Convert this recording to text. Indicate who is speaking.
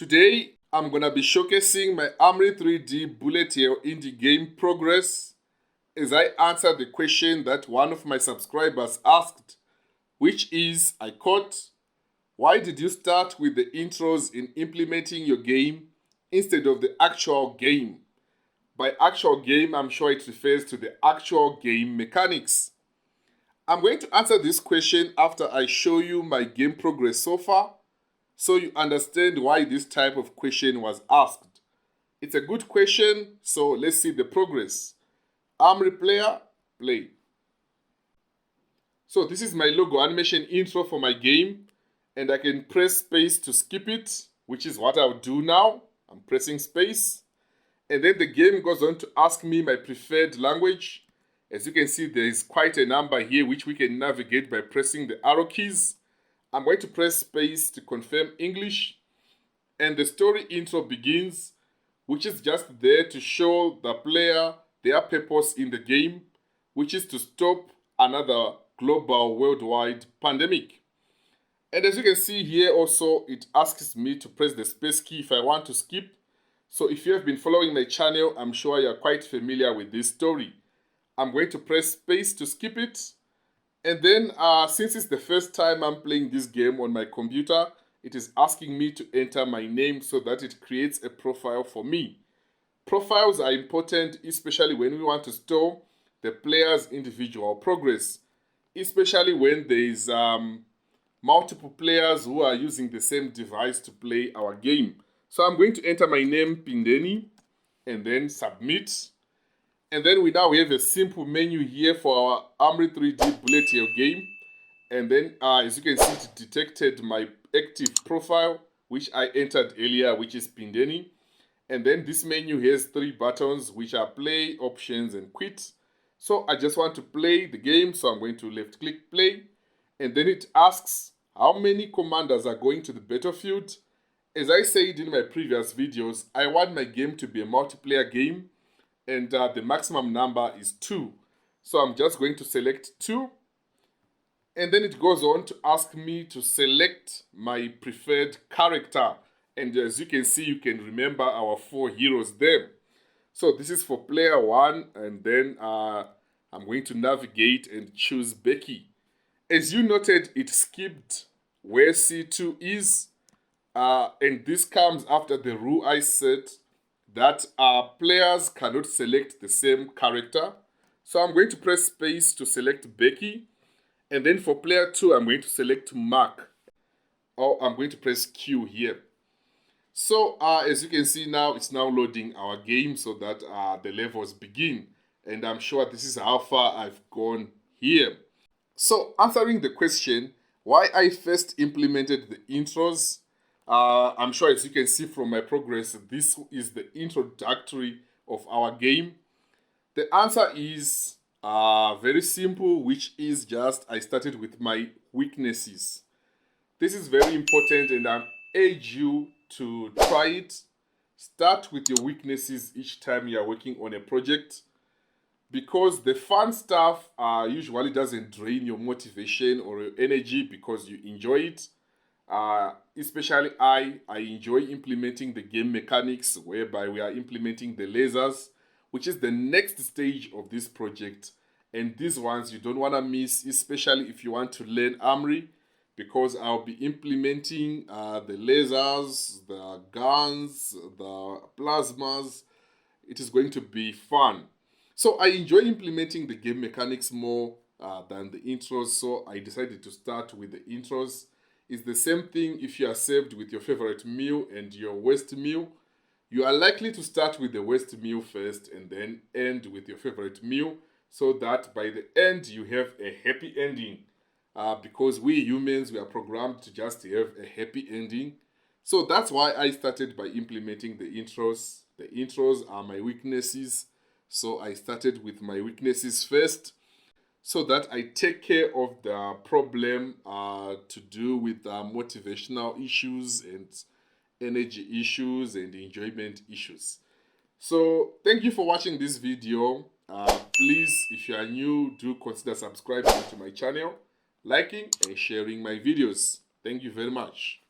Speaker 1: Today, I'm going to be showcasing my Armory3D bullet hell indie game progress as I answer the question that one of my subscribers asked, which is, I quote, why did you start with the intros in implementing your game instead of the actual game? By actual game, I'm sure it refers to the actual game mechanics. I'm going to answer this question after I show you my game progress so far, so you understand why this type of question was asked. It's a good question, so let's see the progress. Armory player, play. So this is my logo animation intro for my game, and I can press space to skip it, which is what I'll do now. I'm pressing space, and then the game goes on to ask me my preferred language. As you can see, there is quite a number here which we can navigate by pressing the arrow keys. I'm going to press space to confirm English, and the story intro begins, which is just there to show the player their purpose in the game, which is to stop another global worldwide pandemic. And as you can see here also, it asks me to press the space key if I want to skip. So if you have been following my channel, I'm sure you're quite familiar with this story. I'm going to press space to skip it. And then, since it's the first time I'm playing this game on my computer, it is asking me to enter my name so that it creates a profile for me. Profiles are important, especially when we want to store the player's individual progress, especially when there is multiple players who are using the same device to play our game. So I'm going to enter my name, Pindeni, and then submit. And then we have a simple menu here for our Armory3D bullet hell game. And then as you can see, it detected my active profile, which I entered earlier, which is Pindeni. And then this menu has 3 buttons, which are play, options, and quit. So I just want to play the game, so I'm going to left click play. And then it asks how many commanders are going to the battlefield. As I said in my previous videos, I want my game to be a multiplayer game, and the maximum number is 2. So I'm just going to select 2. And then it goes on to ask me to select my preferred character. And as you can see, you can remember our 4 heroes there. So this is for player 1, and then I'm going to navigate and choose Becky. As you noted, it skipped where C2 is. And this comes after the rule I set that players cannot select the same character. So I'm going to press space to select Becky. And then for player 2, I'm going to select Mark. Or I'm going to press Q here. So as you can see now, it's now loading our game so that the levels begin. And I'm sure this is how far I've gone here. So answering the question, why I first implemented the intros, I'm sure as you can see from my progress, this is the introductory of our game. The answer is very simple, which is just I started with my weaknesses. This is very important, and I urge you to try it. Start with your weaknesses each time you are working on a project, because the fun stuff usually doesn't drain your motivation or your energy because you enjoy it. Especially I enjoy implementing the game mechanics, whereby we are implementing the lasers, which is the next stage of this project. And these ones you don't want to miss, especially if you want to learn Armory, because I'll be implementing the lasers, the guns, the plasmas. It is going to be fun. So I enjoy implementing the game mechanics more than the intros, so I decided to start with the intros. It's the same thing if you are served with your favorite meal and your worst meal. You are likely to start with the worst meal first and then end with your favorite meal, so that by the end you have a happy ending. Because we humans, we are programmed to just have a happy ending. So that's why I started by implementing the intros. The intros are my weaknesses. So I started with my weaknesses first, so that I take care of the problem to do with motivational issues and energy issues and enjoyment issues. So thank you for watching this video. Please, if you are new, do consider subscribing to my channel, liking and sharing my videos. Thank you very much.